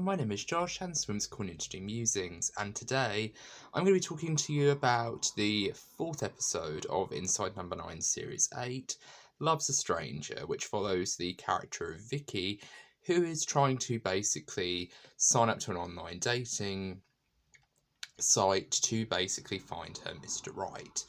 my name is Josh and this is called Interesting Musings, and today I'm going to be talking to you about the fourth episode of Inside Number 9 Series 8, Love's a Stranger, which follows the character of Vicky, who is trying to basically sign up to an online dating site to basically find her Mr. Right.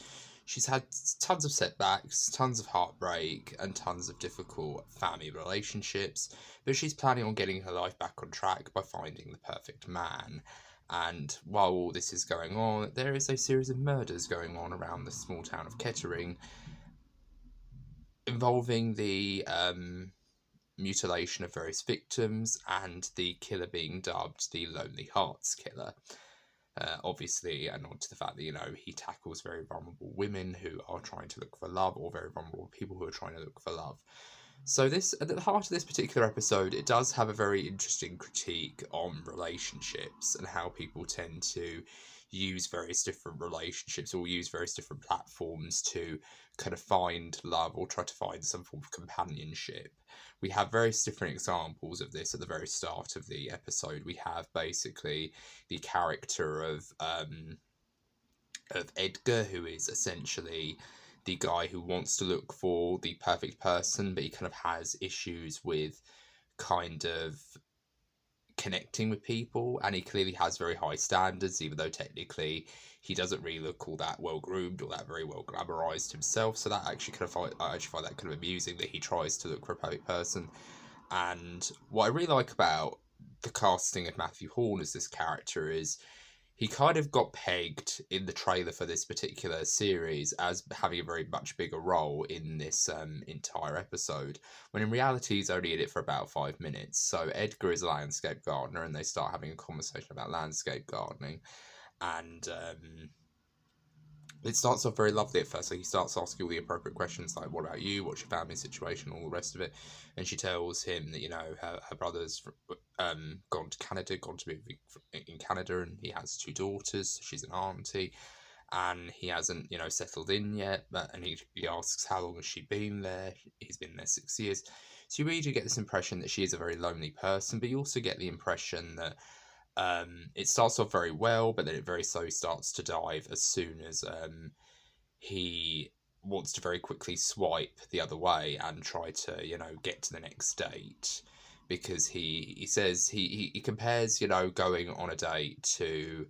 She's had tons of setbacks, tons of heartbreak, and tons of difficult family relationships, but she's planning on getting her life back on track by finding the perfect man. And while all this is going on, there is a series of murders going on around the small town of Kettering, involving the mutilation of various victims and the killer being dubbed the Lonely Hearts Killer. Obviously, and on to the fact that, he tackles very vulnerable women who are trying to look for love, or very vulnerable people who are trying to look for love. So at the heart of this particular episode, it does have a very interesting critique on relationships and how people tend to use various different relationships or use various different platforms to kind of find love or try to find some form of companionship. We have various different examples of this at the very start of the episode. We have basically the character of Edgar, who is essentially the guy who wants to look for the perfect person, but he kind of has issues with kind of connecting with people, and he clearly has very high standards, even though technically he doesn't really look all that well groomed or that very well glamorized himself. So that actually I actually find that kind of amusing that he tries to look for a perfect person. And what I really like about the casting of Matthew Horn as this character is he kind of got pegged in the trailer for this particular series as having a very much bigger role in this entire episode, when in reality he's only in it for about 5 minutes. So Edgar is a landscape gardener, and they start having a conversation about landscape gardening, and it starts off very lovely at first. So he starts asking all the appropriate questions like, what about you? What's your family situation? All the rest of it. And she tells him that, her brother's gone to Canada, gone to live in Canada, and he has 2 daughters. She's an auntie, and he hasn't, settled in yet. And he asks how long has she been there. He's been there 6 years. So you really do get this impression that she is a very lonely person, but you also get the impression that it starts off very well, but then it very slowly starts to dive as soon as he wants to very quickly swipe the other way and try to, get to the next date. Because he says he compares, going on a date to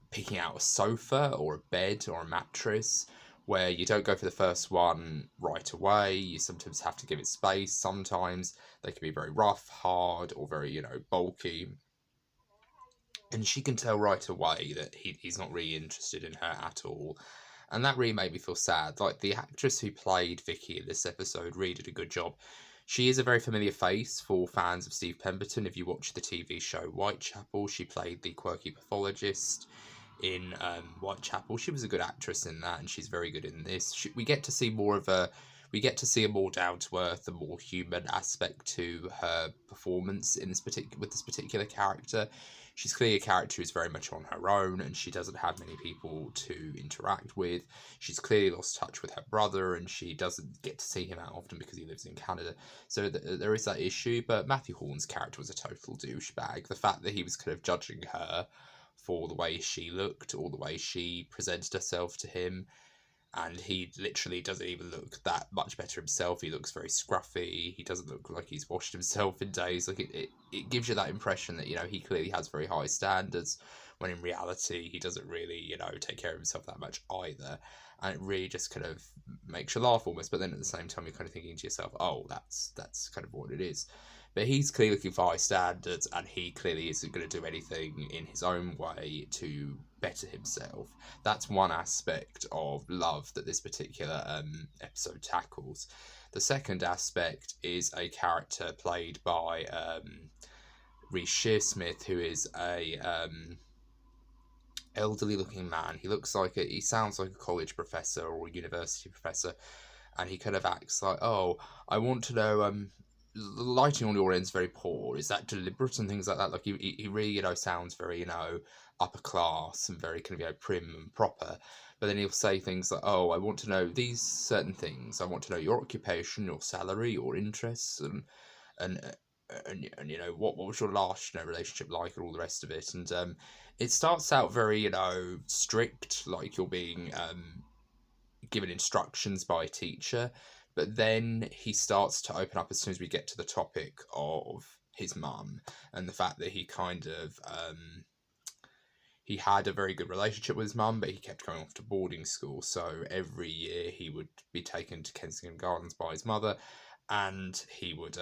picking out a sofa or a bed or a mattress, where you don't go for the first one right away. You sometimes have to give it space. Sometimes they can be very rough, hard, or very, bulky. And she can tell right away that he's not really interested in her at all. And that really made me feel sad. Like, the actress who played Vicky in this episode really did a good job. She is a very familiar face for fans of Steve Pemberton. If you watch the TV show Whitechapel, she played the quirky pathologist in Whitechapel. She was a good actress in that, and she's very good in this. We get to see a more down to earth and more human aspect to her performance in this particular character. She's clearly a character who's very much on her own, and she doesn't have many people to interact with. She's clearly lost touch with her brother, and she doesn't get to see him out often because he lives in Canada. So there is that issue, but Matthew Horn's character was a total douchebag. The fact that he was kind of judging her for the way she looked or the way she presented herself to him, and he literally doesn't even look that much better himself. He looks very scruffy. He doesn't look like he's washed himself in days. Like, it gives you that impression that, he clearly has very high standards, when in reality he doesn't really, take care of himself that much either. And it really just kind of makes you laugh almost, but then at the same time you're kind of thinking to yourself, oh, that's kind of what it is. But he's clearly looking for high standards, and he clearly isn't going to do anything in his own way to better himself. That's one aspect of love that this particular episode tackles. The second aspect is a character played by Reece Shearsmith, who is a elderly looking man. He sounds like a college professor or a university professor, and he kind of acts like, oh, I want to know, the lighting on your end's very poor. Is that deliberate and things like that? Like, he really, sounds very, upper class and very kind of, prim and proper. But then he'll say things like, oh, I want to know these certain things. I want to know your occupation, your salary, your interests, and and you know, what was your last, you know, relationship like, and all the rest of it. And it starts out very, you know, strict, like you're being given instructions by a teacher, but then he starts to open up as soon as we get to the topic of his mum, and the fact that he kind of he had a very good relationship with his mum, but he kept going off to boarding school. So every year he would be taken to Kensington Gardens by his mother, and he would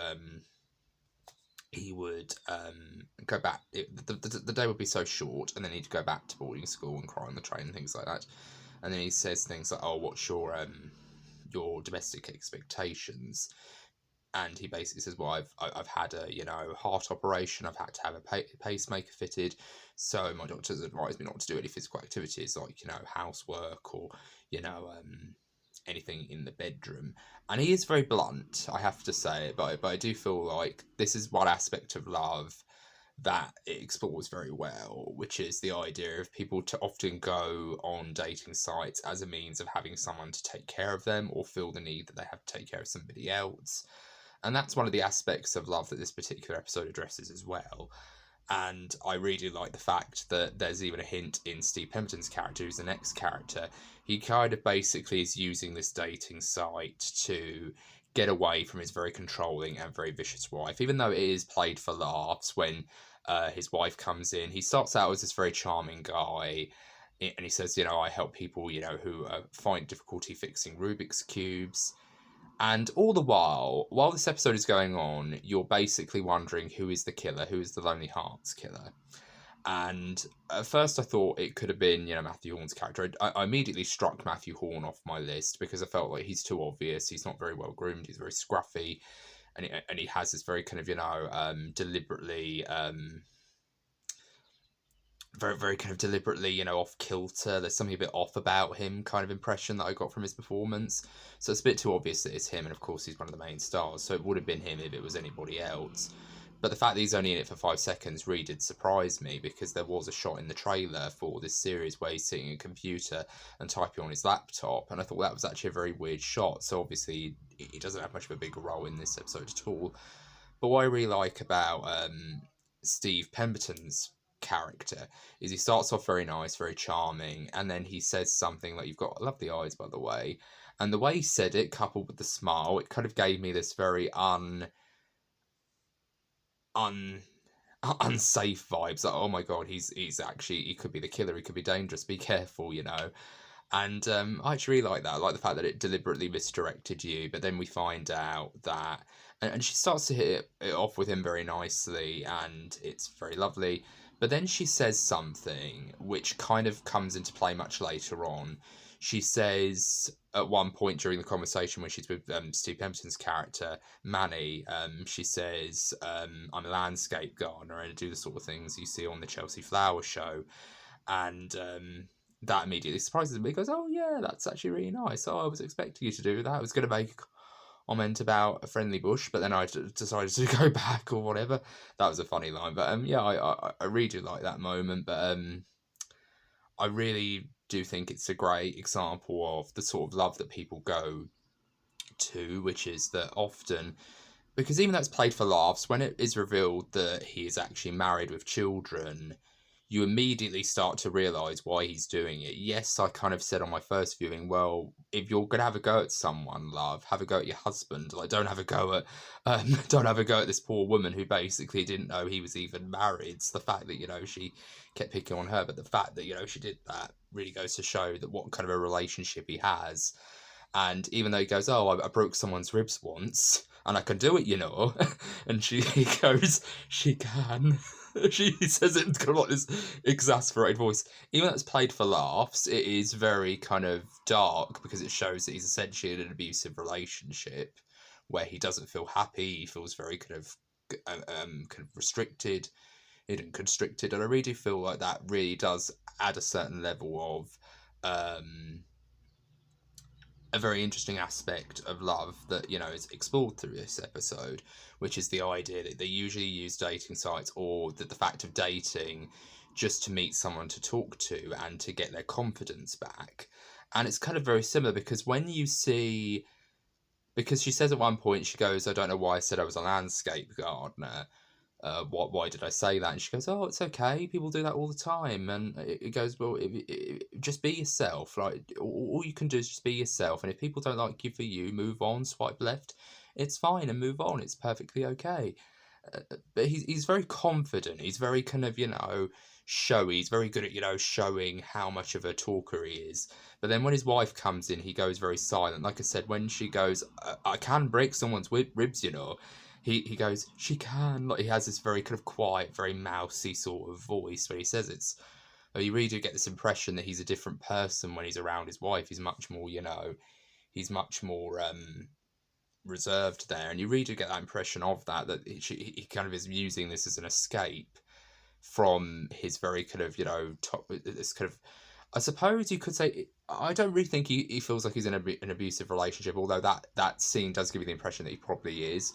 go back. The day would be so short, and then he'd go back to boarding school and cry on the train and things like that. And then he says things like, "Oh, what's your domestic expectations?" And he basically says, "Well, I've had a, you know, heart operation. I've had to have a pacemaker fitted. So my doctors advised me not to do any physical activities like, you know, housework or, you know, anything in the bedroom." And he is very blunt, I have to say, but I do feel like this is one aspect of love that it explores very well, which is the idea of people to often go on dating sites as a means of having someone to take care of them, or feel the need that they have to take care of somebody else. And that's one of the aspects of love that this particular episode addresses as well. And I really like the fact that there's even a hint in Steve Pemberton's character, who's the next character. He kind of basically is using this dating site to get away from his very controlling and very vicious wife, even though it is played for laughs. When his wife comes in, he starts out as this very charming guy, and he says, you know, I help people, you know, who find difficulty fixing Rubik's Cubes. And all the while this episode is going on, you're basically wondering who is the killer, who is the Lonely Hearts killer. And at first I thought it could have been, you know, Matthew Horn's character. I immediately struck Matthew Horn off my list because I felt like he's too obvious. He's not very well groomed. He's very scruffy. And he has this very kind of, you know, deliberately... very kind of deliberately, you know, off kilter. There's something a bit off about him kind of impression that I got from his performance. So it's a bit too obvious that it's him, and of course he's one of the main stars, so it would have been him if it was anybody else. But the fact that he's only in it for 5 seconds really did surprise me, because there was a shot in the trailer for this series where he's sitting at a computer and typing on his laptop, and I thought that was actually a very weird shot. So obviously he doesn't have much of a bigger role in this episode at all. But what I really like about Steve Pemberton's character is he starts off very nice, very charming, and then he says something like, "You've got lovely eyes, by the way." And the way he said it, coupled with the smile, it kind of gave me this very unsafe vibes. Like, oh my god, he's actually, he could be the killer, he could be dangerous, be careful, you know. And I actually really like that. I like the fact that it deliberately misdirected you, but then we find out that, and she starts to hit it off with him very nicely, and it's very lovely. But then she says something which kind of comes into play much later on. She says at one point during the conversation when she's with Steve Pemberton's character, Manny, she says, "I'm a landscape gardener and I do the sort of things you see on the Chelsea Flower Show." And that immediately surprises him. He goes, "Oh yeah, that's actually really nice. Oh, I was expecting you to do that. I was going to make a comment about a friendly bush, but then I decided to go back," or whatever. That was a funny line. But yeah, I really do like that moment. But I really do think it's a great example of the sort of love that people go to, which is that often, because even though it's played for laughs, when it is revealed that he is actually married with children, you immediately start to realise why he's doing it. Yes, I kind of said on my first viewing, well, if you're going to have a go at someone, love, have a go at your husband. Like, don't have a go at this poor woman who basically didn't know he was even married. It's the fact that, you know, she kept picking on her, but the fact that, you know, she did that really goes to show that what kind of a relationship he has. And even though he goes, "Oh, I broke someone's ribs once, and I can do it, you know," and he goes, "She can." She says it in kind of like this exasperated voice. Even though it's played for laughs, it is very kind of dark, because it shows that he's essentially in an abusive relationship where he doesn't feel happy. He feels very kind of restricted, hidden, constricted, and I really do feel like that really does add a certain level of a very interesting aspect of love that, you know, is explored through this episode, which is the idea that they usually use dating sites, or that the fact of dating just to meet someone to talk to and to get their confidence back. And it's kind of very similar, because when you see because she says at one point, she goes, I don't know why I said I was a landscape gardener. Why did I say that? And she goes, oh, it's okay. People do that all the time. And it goes, well, just be yourself. Like, all you can do is just be yourself. And if people don't like you for you, move on, swipe left. It's fine, and move on. It's perfectly okay. But he's very confident. He's very kind of, showy. He's very good at, showing how much of a talker he is. But then when his wife comes in, he goes very silent. Like I said, when she goes, I can break someone's ribs. He goes, she can. Like, he has this very kind of quiet, very mousy sort of voice where he says it's. You really do get this impression that he's a different person when he's around his wife. He's much more, he's much more reserved there, and you really do get that impression of that he kind of is using this as an escape from his very kind of, this kind of. I suppose you could say, I don't really think he feels like he's in an abusive relationship, although that scene does give you the impression that he probably is.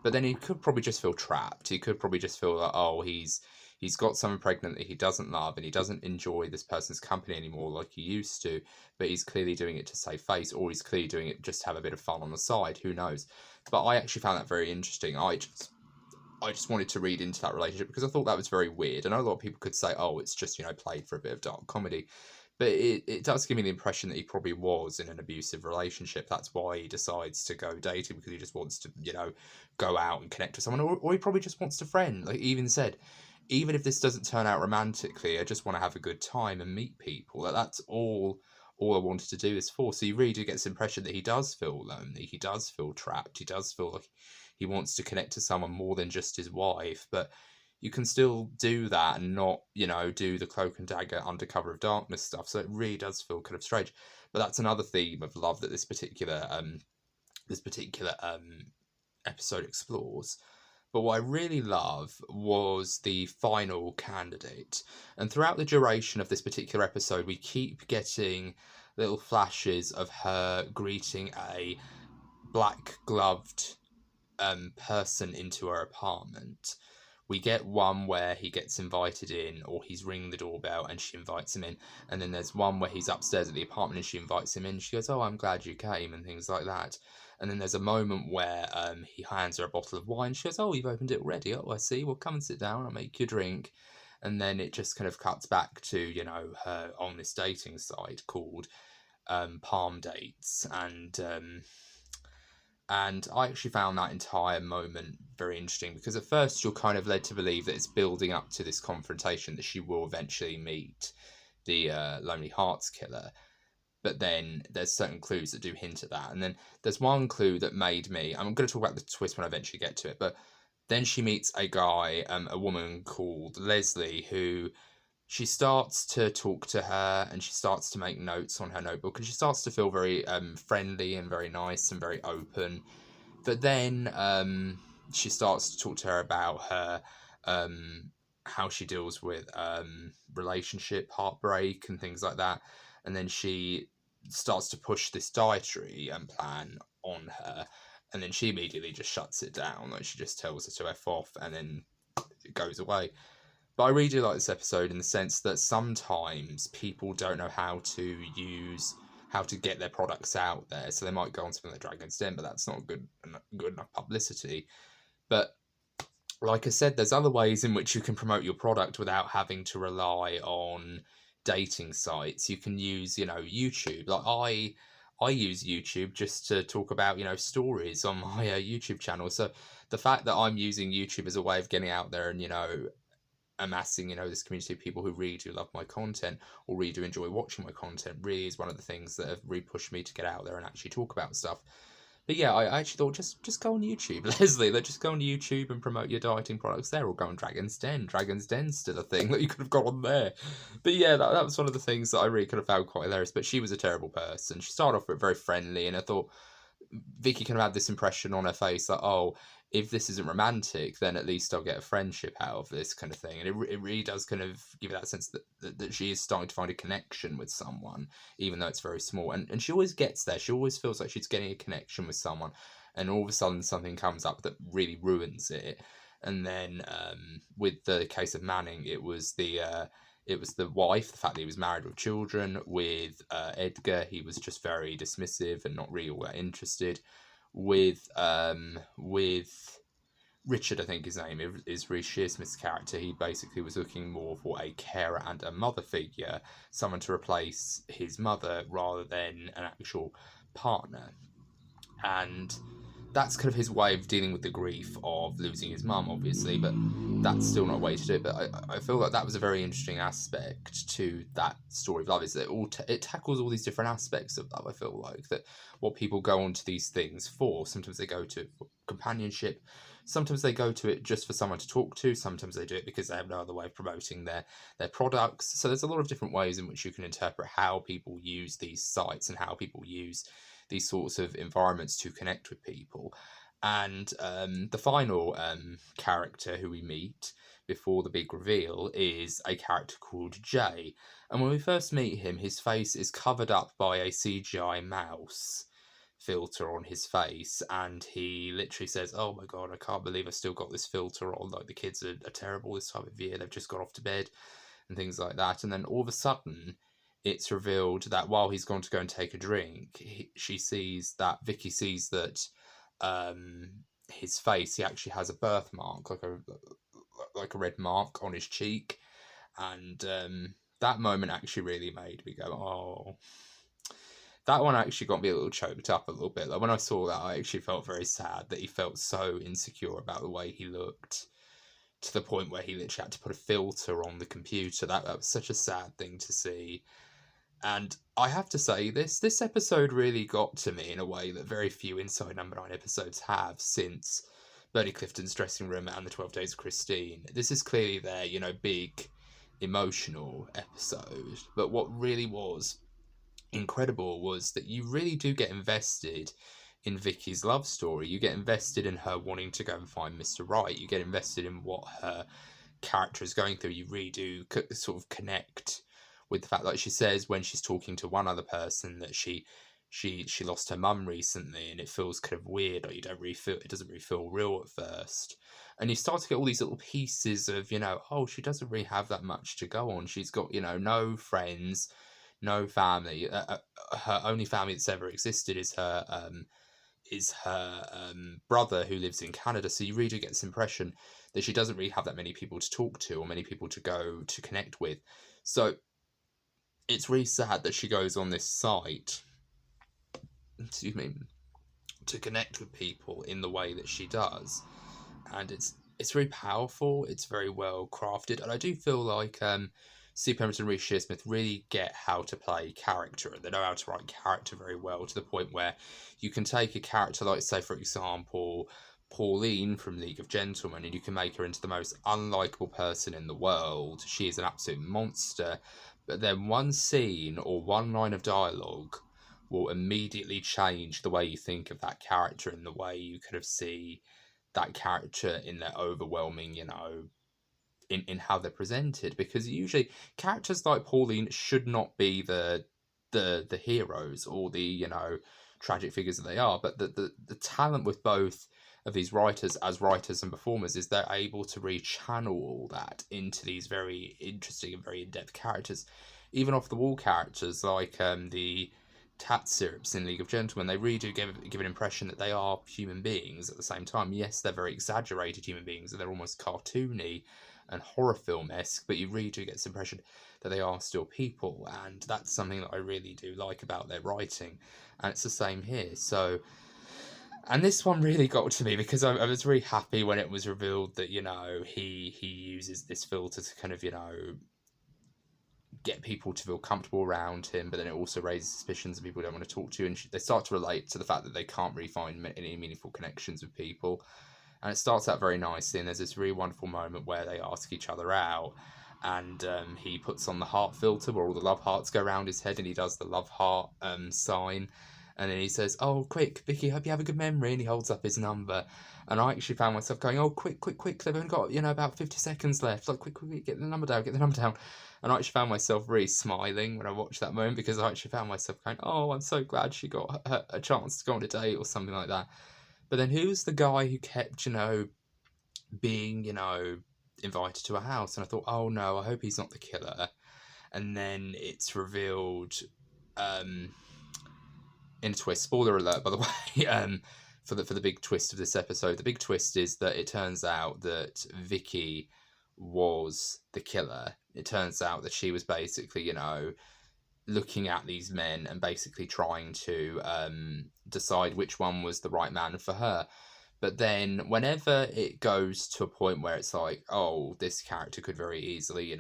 But then he could probably just feel trapped. He could probably just feel like, he's got someone pregnant that he doesn't love, and he doesn't enjoy this person's company anymore like he used to, but he's clearly doing it to save face, or he's clearly doing it just to have a bit of fun on the side. Who knows? But I actually found that very interesting. I just wanted to read into that relationship because I thought that was very weird. I know a lot of people could say, oh, it's just, played for a bit of dark comedy. But it does give me the impression that he probably was in an abusive relationship. That's why he decides to go dating, because he just wants to, go out and connect with someone. Or he probably just wants to friend. Like he even said, even if this doesn't turn out romantically, I just want to have a good time and meet people. That's all I wanted to do is for. So you really do get this impression that he does feel lonely. He does feel trapped. He does feel like he wants to connect to someone more than just his wife. But you can still do that and not, do the cloak and dagger undercover of darkness stuff. So it really does feel kind of strange. But that's another theme of love that this particular episode explores. But what I really love was the final candidate. And throughout the duration of this particular episode, we keep getting little flashes of her greeting a black-gloved person into her apartment. We get one where he gets invited in, or he's ringing the doorbell and she invites him in. And then there's one where he's upstairs at the apartment and she invites him in. She goes, oh, I'm glad you came, and things like that. And then there's a moment where he hands her a bottle of wine. She goes, oh, you've opened it already. Oh, I see. Well, come and sit down. I'll make you a drink. And then it just kind of cuts back to, her on this dating site called Palm Dates. And I actually found that entire moment very interesting, because at first you're kind of led to believe that it's building up to this confrontation, that she will eventually meet the Lonely Hearts Killer. But then there's certain clues that do hint at that. And then there's one clue that made me... I'm going to talk about the twist when I eventually get to it. But then she meets a guy, a woman called Leslie, who... She starts to talk to her, and she starts to make notes on her notebook, and she starts to feel very friendly and very nice and very open. But then she starts to talk to her about her how she deals with relationship heartbreak and things like that. And then she starts to push this dietary plan on her, and then she immediately just shuts it down. Like, she just tells her to F off, and then it goes away. But I really do like this episode in the sense that sometimes people don't know how to get their products out there. So they might go on something like Dragon's Den, but that's not good enough publicity. But like I said, there's other ways in which you can promote your product without having to rely on dating sites. You can use, YouTube. Like I use YouTube just to talk about, stories on my YouTube channel. So the fact that I'm using YouTube as a way of getting out there and, amassing, this community of people who really do love my content or really do enjoy watching my content really is one of the things that have really pushed me to get out there and actually talk about stuff. But yeah, I actually thought just go on YouTube, Leslie. Just go on YouTube and promote your dieting products there, or go on Dragon's Den. Dragon's Den's still a thing that you could have got on there. But yeah, that was one of the things that I really could have found quite hilarious. But she was a terrible person. She started off with very friendly, and I thought Vicky kind of had this impression on her face that, oh, if this isn't romantic, then at least I'll get a friendship out of this kind of thing. And it really does kind of give you that sense that she is starting to find a connection with someone, even though it's very small. And she always gets there. She always feels like she's getting a connection with someone. And all of a sudden something comes up that really ruins it. And then with the case of Manning, it was the wife, the fact that he was married with children. With Edgar, he was just very dismissive and not really all that interested. with Richard, I think his name is Reece Shearsmith's character. He basically was looking more for a carer and a mother figure, someone to replace his mother rather than an actual partner. And that's kind of his way of dealing with the grief of losing his mum, obviously, but that's still not a way to do it. But I feel like that was a very interesting aspect to that story of love, is that it tackles all these different aspects of love. I feel like that what people go onto these things for, sometimes they go to companionship, sometimes they go to it just for someone to talk to, sometimes they do it because they have no other way of promoting their products. So there's a lot of different ways in which you can interpret how people use these sites and how people use these sorts of environments to connect with people. And the final character who we meet before the big reveal is a character called Jay. And when we first meet him, his face is covered up by a CGI mouse filter on his face, and he literally says, "Oh my god, I can't believe I still got this filter on, like the kids are terrible this time of year, they've just got off to bed," and things like that. And then all of a sudden it's revealed that while he's gone to go and take a drink, Vicky sees that his face, he actually has a birthmark, like a red mark on his cheek. And that moment actually really made me go, oh. That one actually got me a little choked up a little bit. Like when I saw that, I actually felt very sad that he felt so insecure about the way he looked, to the point where he literally had to put a filter on the computer. That was such a sad thing to see. And I have to say, this episode really got to me in a way that very few Inside Number 9 episodes have since Bertie Clifton's Dressing Room and the 12 Days of Christine. This is clearly their, big emotional episode. But what really was incredible was that you really do get invested in Vicky's love story. You get invested in her wanting to go and find Mr. Right. You get invested in what her character is going through. You really do sort of connect with the fact, like she says when she's talking to one other person, that she lost her mum recently, and it feels kind of weird, or it doesn't really feel real at first. And you start to get all these little pieces of, oh, she doesn't really have that much to go on. She's got, no friends, no family. Her only family that's ever existed is her brother who lives in Canada. So you really do get this impression that she doesn't really have that many people to talk to or many people to go to connect with. So it's really sad that she goes on this site, to connect with people in the way that she does. And it's very powerful, it's very well crafted, and I do feel like Steve Pemberton and Reece Shearsmith really get how to play character, and they know how to write character very well, to the point where you can take a character like, say, for example, Pauline from League of Gentlemen, and you can make her into the most unlikable person in the world. She is an absolute monster, but then one scene or one line of dialogue will immediately change the way you think of that character, and the way you kind of see that character in their overwhelming, in how they're presented. Because usually characters like Pauline should not be the heroes or the, tragic figures that they are, but the talent with both of these writers as writers and performers is they're able to rechannel all that into these very interesting and very in-depth characters. Even off-the-wall characters like the Tat Syrups in League of Gentlemen, they really do give an impression that they are human beings at the same time. Yes, they're very exaggerated human beings, and they're almost cartoony and horror film-esque, but you really do get this impression that they are still people, and that's something that I really do like about their writing, and it's the same here. So, and this one really got to me because I was really happy when it was revealed that, he uses this filter to kind of, get people to feel comfortable around him, but then it also raises suspicions that people don't want to talk to, and they start to relate to the fact that they can't really find any meaningful connections with people. And it starts out very nicely, and there's this really wonderful moment where they ask each other out, and he puts on the heart filter where all the love hearts go around his head, and he does the love heart sign, and then he says, "Oh, quick, Vicky, hope you have a good memory," and he holds up his number. And I actually found myself going, "Oh, quick, they've only got, about 50 seconds left, like, quick, get the number down, And I actually found myself really smiling when I watched that moment, because I actually found myself going, "Oh, I'm so glad she got a chance to go on a date," or something like that. But then who's the guy who kept, being, invited to a house? And I thought, oh no, I hope he's not the killer. And then it's revealed, in a twist, spoiler alert, by the way, for the big twist of this episode. The big twist is that it turns out that Vicky was the killer. It turns out that she was basically, looking at these men and basically trying to decide which one was the right man for her. But then whenever it goes to a point where it's like, oh, this character could very easily,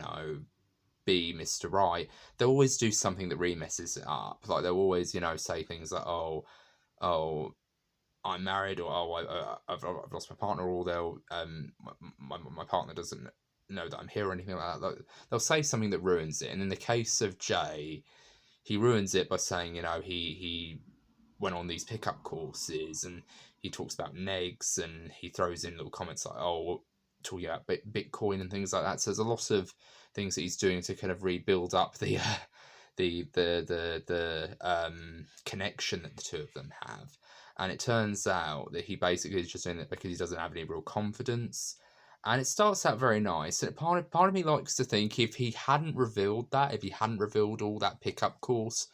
be Mr. Right, they'll always do something that really messes it up. Like, they'll always, say things like, oh, I'm married, or oh, I've lost my partner, or they'll my partner doesn't know that I'm here, or anything like that. Like, they'll say something that ruins it. And in the case of Jay, he ruins it by saying, he went on these pickup courses, and he talks about negs, and he throws in little comments like, oh, talking about Bitcoin and things like that. So there's a lot of things that he's doing to kind of rebuild up the connection that the two of them have. And it turns out that he basically is just doing it because he doesn't have any real confidence. And it starts out very nice. And part of me likes to think if he hadn't revealed that, if he hadn't revealed all that pickup course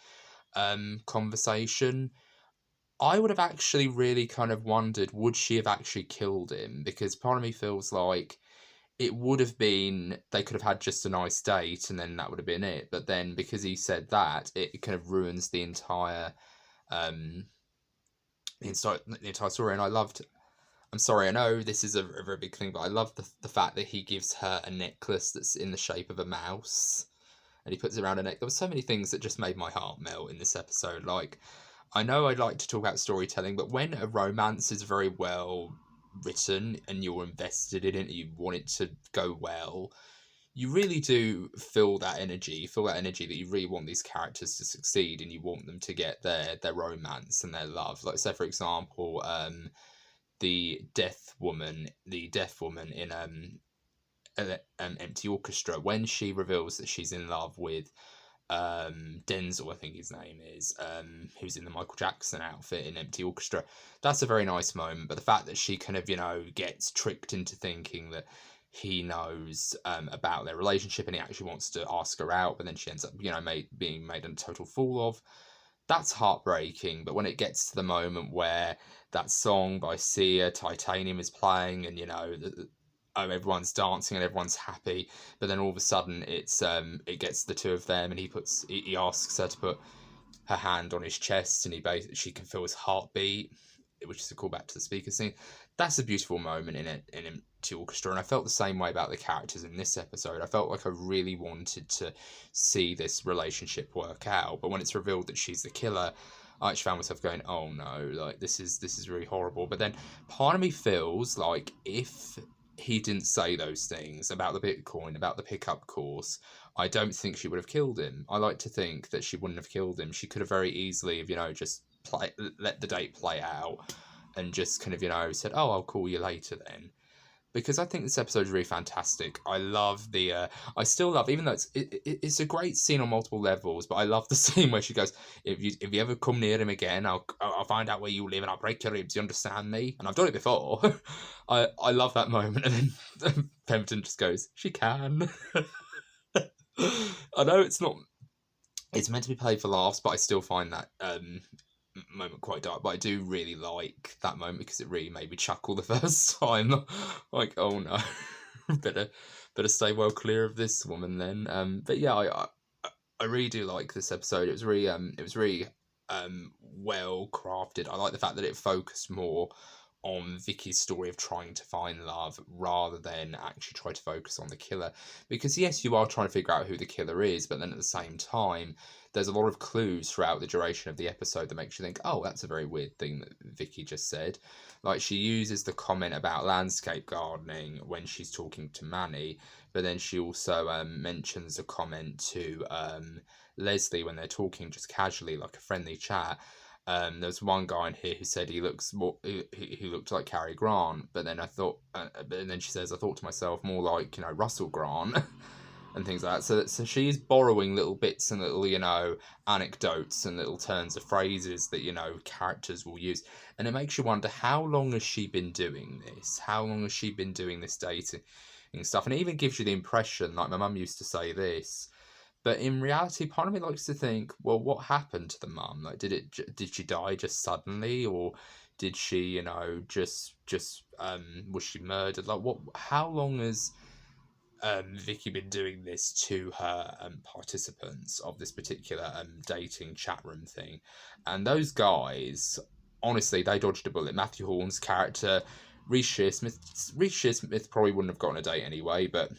conversation, I would have actually really kind of wondered, would she have actually killed him? Because part of me feels like it would have been, they could have had just a nice date and then that would have been it. But then because he said that, it kind of ruins the entire story. And I'm sorry, I know this is a very big thing, but I love the fact that he gives her a necklace that's in the shape of a mouse, and he puts it around her neck. There were so many things that just made my heart melt in this episode. Like, I know I'd like to talk about storytelling, but when a romance is very well written and you're invested in it and you want it to go well, you really do feel that energy that you really want these characters to succeed, and you want them to get their romance and their love. Like, say for example, the deaf woman in Empty Orchestra, when she reveals that she's in love with Denzel, I think his name is, who's in the Michael Jackson outfit in Empty Orchestra. That's a very nice moment, but the fact that she kind of, gets tricked into thinking that he knows about their relationship and he actually wants to ask her out, but then she ends up, being made a total fool of, that's heartbreaking. But when it gets to the moment where that song by Sia, Titanium, is playing, and everyone's dancing and everyone's happy, but then all of a sudden it gets the two of them, and he asks her to put her hand on his chest, and she can feel his heartbeat, which is a callback to the speaker scene. That's a beautiful moment in Empty Orchestra, and I felt the same way about the characters in this episode. I felt like I really wanted to see this relationship work out, but when it's revealed that she's the killer, I actually found myself going, oh no, like, this is really horrible. But then part of me feels like if he didn't say those things about the Bitcoin, about the pickup course, I don't think she would have killed him. I like to think that she wouldn't have killed him. She could have very easily have, just let the date play out and just kind of, said, oh, I'll call you later then. Because I think this episode is really fantastic. I love I still love, even though it's a great scene on multiple levels, but I love the scene where she goes, if you ever come near him again, I'll find out where you live and I'll break your ribs, you understand me? And I've done it before. I love that moment. And then Pemberton just goes, she can. I know it's meant to be played for laughs, but I still find that moment quite dark. But I do really like that moment because it really made me chuckle the first time. Like, oh no, better stay well clear of this woman then. But yeah, I really do like this episode. It was really well crafted. I like the fact that it focused more on Vicky's story of trying to find love rather than actually try to focus on the killer. Because yes, you are trying to figure out who the killer is, but then at the same time, there's a lot of clues throughout the duration of the episode that makes you think, oh, that's a very weird thing that Vicky just said. Like, she uses the comment about landscape gardening when she's talking to Manny, but then she also mentions a comment to Leslie when they're talking just casually, like a friendly chat. There's one guy in here who said he looked like Cary Grant, but then she says, I thought to myself more like, Russell Grant. And things like that. So she's borrowing little bits and little, anecdotes and little turns of phrases that, characters will use. And it makes you wonder, how long has she been doing this? How long has she been doing this dating stuff? And it even gives you the impression, like my mum used to say this, but in reality, part of me likes to think, well, what happened to the mum? Like, did she die just suddenly? Or Did she, just was she murdered? Like, what? How long has Vicky been doing this to her participants of this particular dating chat room thing? And those guys, honestly, they dodged a bullet. Matthew Horn's character, Reece Shearsmith probably wouldn't have gotten a date anyway, but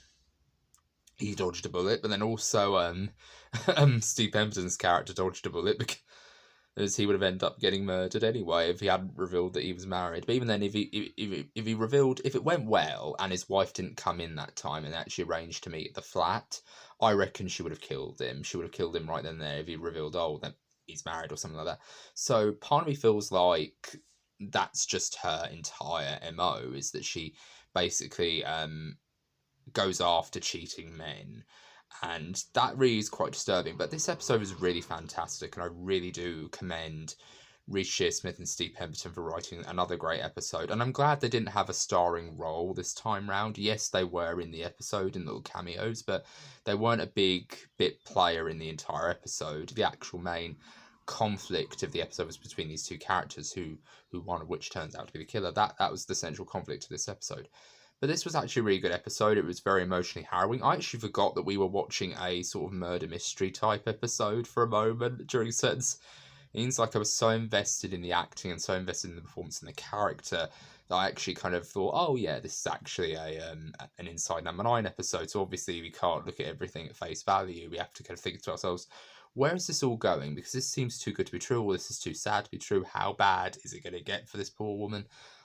he dodged a bullet. But then also, Steve Pemberton's character dodged a bullet because he would have ended up getting murdered anyway if he hadn't revealed that he was married. But even then, if he revealed, if it went well and his wife didn't come in that time and actually arranged to meet at the flat, I reckon she would have killed him. She would have killed him right then and there if he revealed, oh, then he's married or something like that. So part of me feels like that's just her entire MO, is that she basically goes after cheating men. And that really is quite disturbing. But this episode was really fantastic, and I really do commend Reece Shearsmith and Steve Pemberton for writing another great episode. And I'm glad they didn't have a starring role this time round. Yes, they were in the episode in little cameos, but they weren't a big bit player in the entire episode. The actual main conflict of the episode was between these two characters, who one of which turns out to be the killer. That was the central conflict of this episode. But this was actually a really good episode. It was very emotionally harrowing. I actually forgot that we were watching a sort of murder mystery type episode for a moment during certain scenes. Like, I was so invested in the acting and so invested in the performance and the character that I actually kind of thought, oh yeah, this is actually an Inside No. 9 episode. So obviously we can't look at everything at face value. We have to kind of think to ourselves, where is this all going? Because this seems too good to be true, or this is too sad to be true. How bad is it going to get for this poor woman?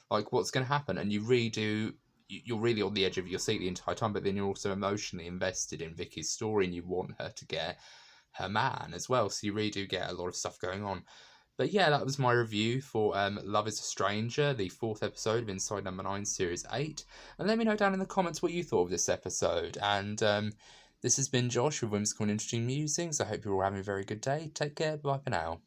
Like, what's going to happen? And you really do... You're really on the edge of your seat the entire time, but then you're also emotionally invested in Vicky's story and you want her to get her man as well. So you really do get a lot of stuff going on. But yeah, that was my review for Love is a Stranger, the 4th episode of Inside No. 9 Series 8. And let me know down in the comments what you thought of this episode. And this has been Josh with Whimsical and Interesting Musings. I hope you're all having a very good day. Take care. Bye for now.